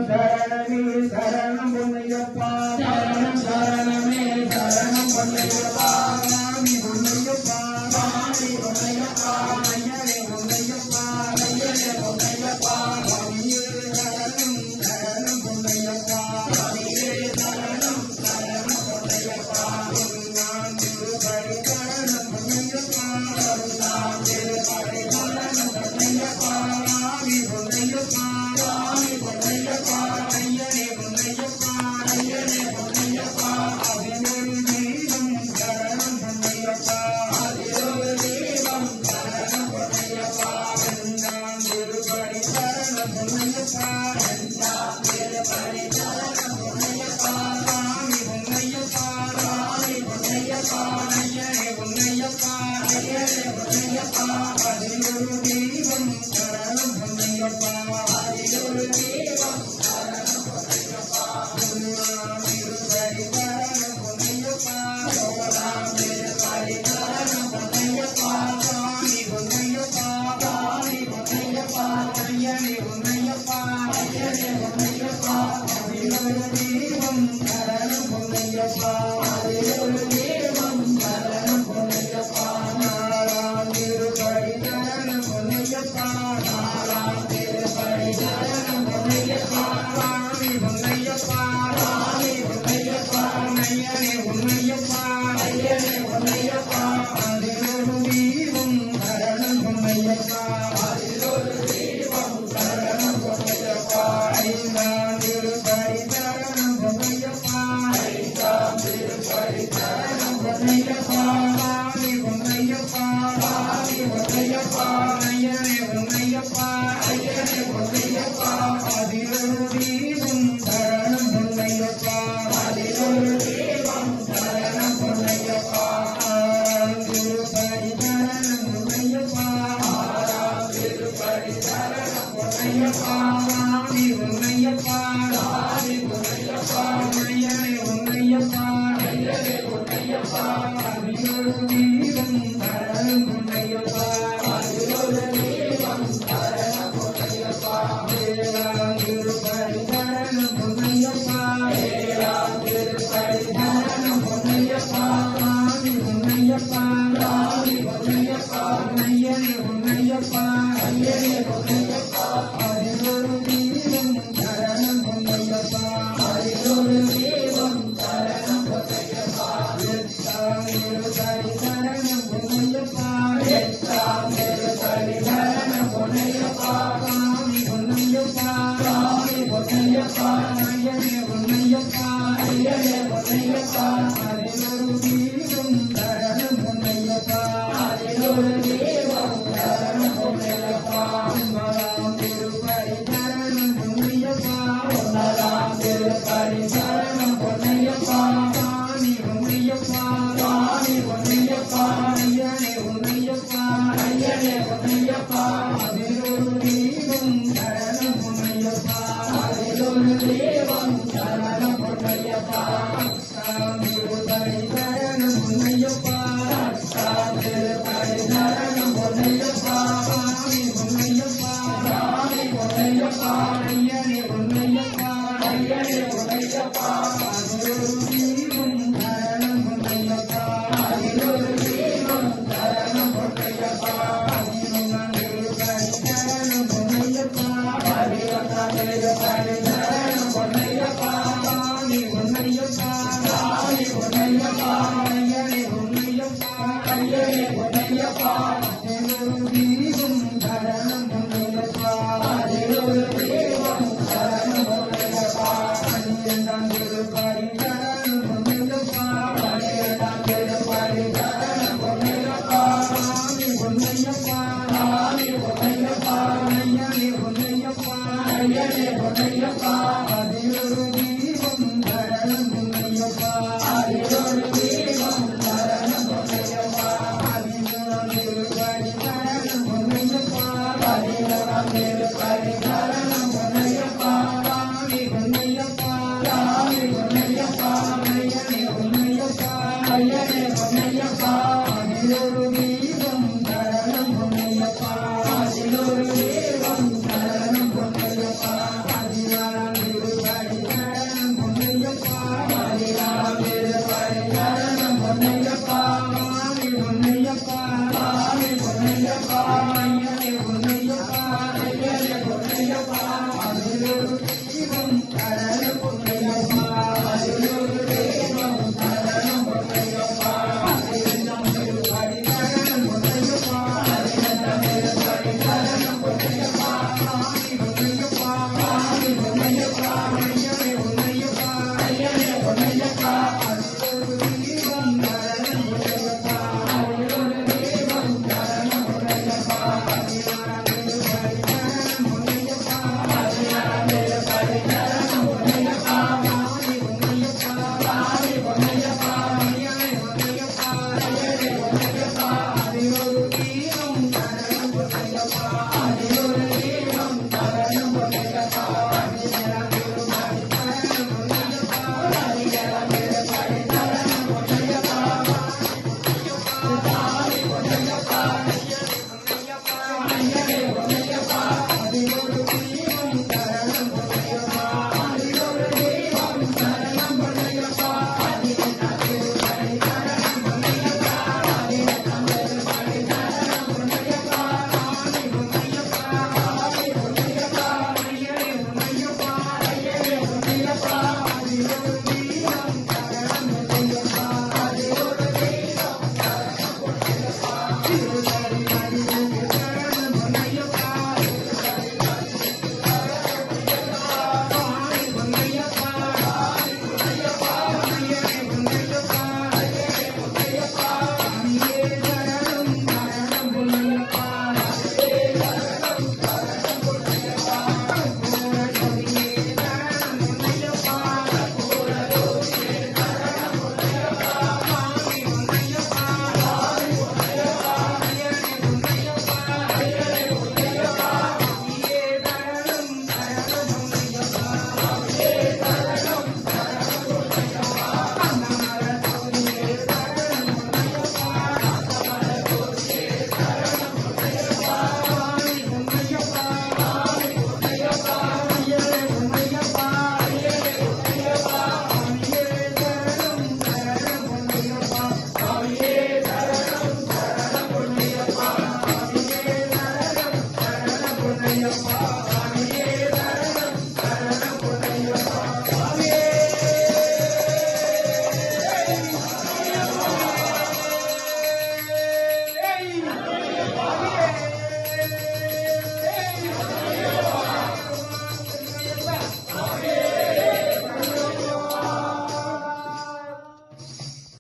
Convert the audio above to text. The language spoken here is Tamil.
சரணம் பொன்னையப்பா சரணம் சரணமே சரணம் பொன்னையப்பா சாமி பொன்னையப்பா சாமி பொன்னையப்பா ஐயனே பொன்னையப்பா ஐயனே பொன்னையப்பா சாமியே சரணம் சரணம் பொன்னையப்பா சாமியே சரணம் சரணம் பொன்னையப்பா நான் திருப்பதி சரணம் பொன்னையப்பா நான் திருப்பதி சரணம் பொன்னையப்பா சாமி பொன்னையப்பா சாமி பொன்னையப்பா ஐயனே பொன்னையப்பா ஐயனே பொன்னையப்பா அதிலொரு தெய்வம் சரணம் பொன்னையப்பா அதிலொரு தெய்வம் சரணம் பொன்னையப்பா நான் திருப்பதி சரணம் பொன்னையப்பா நான் திருப்பதி சரணம் பொன்னையப்பா சாமி பொன்னையப்பா சாமி பொன்னையப்பா ஐயனே பொன்னையப்பா ஐயனே பொன்னையப்பா அதிலொரு தெய்வம் சரணம் பொன்னையப்பா அதிலொரு தெய்வம் சரணம் பொன்னையப்பா நான் திருப்பதி சரணம் பொன்னையப்பா நான் திருப்பதி சரணம் பொன்னையப்பா சாமி பொன்னையப்பா சாமி பொன்னையப்பா ஐயனே பொன்னையப்பா ஐயனே பொன்னையப்பா அதிலொரு தெய்வம் சரணம் பொன்னையப்பா அதிலொரு தெய்வம் சரணம் பொன்னையப்பா நாராம் திருப்பதி சரணம் பொன்னையப்பா நாராம் திருப்பதி சரணம் பொன்னையப்பா சாமி பொன்னையப்பா சாமி பொன்னையப்பா ஐயனே பொன்னையப்பா ஐயனே பொன்னையப்பா அதிலொரு தெய்வம் சரணம் பொன்னையப்பா அதிலொரு தெய்வம் சரணம் பொன்னையப்பா ஐந்தாம் திருப்பதி சரணம் பொன்னையப்பா ஐந்தாம் திருப்பதி சரணம் பொன்னையப்பா சாமி பொன்னையப்பா சாமி பொன்னையப்பா ஐயனே பொன்னையப்பா ஐயனே பொன்னையப்பா அதிலொரு தெய்வம் சரணம் பொன்னையப்பா அதிலொரு தெய்வம் சரணம் பொன்னையப்பா ஆறாம் திருப்பதி சரணம் பொன்னையப்பா ஆறாம் திருப்பதி சரணம் பொன்னையப்பா சாமி பொன்னையப்பா சாமி பொன்னையப்பா ஐயனே பொன்னையப்பா ஐயனே பொன்னையப்பா அதிலொரு தெய்வம் சரணம் பொன்னையப்பா அதிலொரு தெய்வம் சரணம் பொன்னையப்பா ஏழாம் திருப்பதி சரணம் பொன்னையப்பா ஏழாம் திருப்பதி சரணம் பொன்னையப்பா சாமி பொன்னையப்பா சாமி பொன்னையப்பா ஐயனே பொன்னையப்பா ஐயனே பொன்னையப்பா அதிலொரு தெய்வம் சரணம் பொன்னையப்பா அதிலொரு தெய்வம் சரணம் பொன்னையப்பா எட்டாம் திருப்பதி சரணம் பொன்னையப்பா எட்டாம் திருப்பதி சரணம் பொன்னையப்பா சாமி பொன்னையப்பா சாமி பொன்னையப்பா ஐயனே பொன்னையப்பா ஐயனே பொன்னையப்பா அதிலொரு தெய்வம் சரணம் பொன்னையப்பா அதிலொரு தெய்வம் சரணம் பொன்னையப்பா ஒன்பதாம் திருப்பதி சரணம் பொன்னையப்பா ஒன்பதாம் திருப்பதி சரணம் பொன்னையப்பா சாமி பொன்னையப்பா சாமி பொன்னையப்பா ஐயனே பொன்னையப்பா ஐயனே பொன்னையப்பா அதிலொரு தெய்வம் சரணம் பொன்னையப்பா அதிலொரு தெய்வம் சரணம் பொன்னையப்பா சாமி திருப்பதி சரணம் பொன்னையப்பா சாமி திருப்பதி சரணம் பொன்னையப்பா சாமி பொன்னையப்பா சாமி பொன்னையப்பா ஐயனே பொன்னையப்பா ஐயனே பொன்னையப்பா அதிலொரு தெய்வம் சரணம் பொன்னையப்பா அதிலொரு தெய்வம் சரணம் பொன்னையப்பா பதினொன்றாம் திருப்பதி சரணம் பொன்னையப்பா பதினொன்றாம் திருப்பதி சரணம் பொன்னையப்பா சாமி பொன்னையப்பா சாமி பொன்னையப்பா ஐயனே பொன்னையப்பா ஐயனே பொன்னையப்பா அதிலொரு தெய்வம் சரணம் பொன்னையப்பா அதிலொரு தெய்வம் சரணம் பொன்னையப்பா பன்னிரண்டாம் திருப்பதி சரணம் பொன்னையப்பா பன்னிரண்டாம் திருப்பதி சரணம் பொன்னையப்பா சாமி பொன்னையப்பா சாமி பொன்னையப்பா ஐயனே பொன்னையப்பா ஐயனே பொன்னையப்பா அதிலொரு தெய்வம் சரணம் பொன்னையப்பா அதிலொரு தெய்வம் சரணம் பொன்னையப்பா பதிமூணாம் திருப்பதி சரணம் பொன்னையப்பா பதிமூணாம் திருப்பதி சரணம் பொன்னையப்பா சாமி பொன்னையப்பா சாமி பொன்னையப்பா ஐயனே பொன்னையப்பா ஐயனே பொன்னையப்பா அதிலொரு தெய்வம் சரணம் பொன்னையப்பா அதிலொரு தெய்வம் சரணம் பொன்னையப்பா பதினாறாம் தீபம் கடல்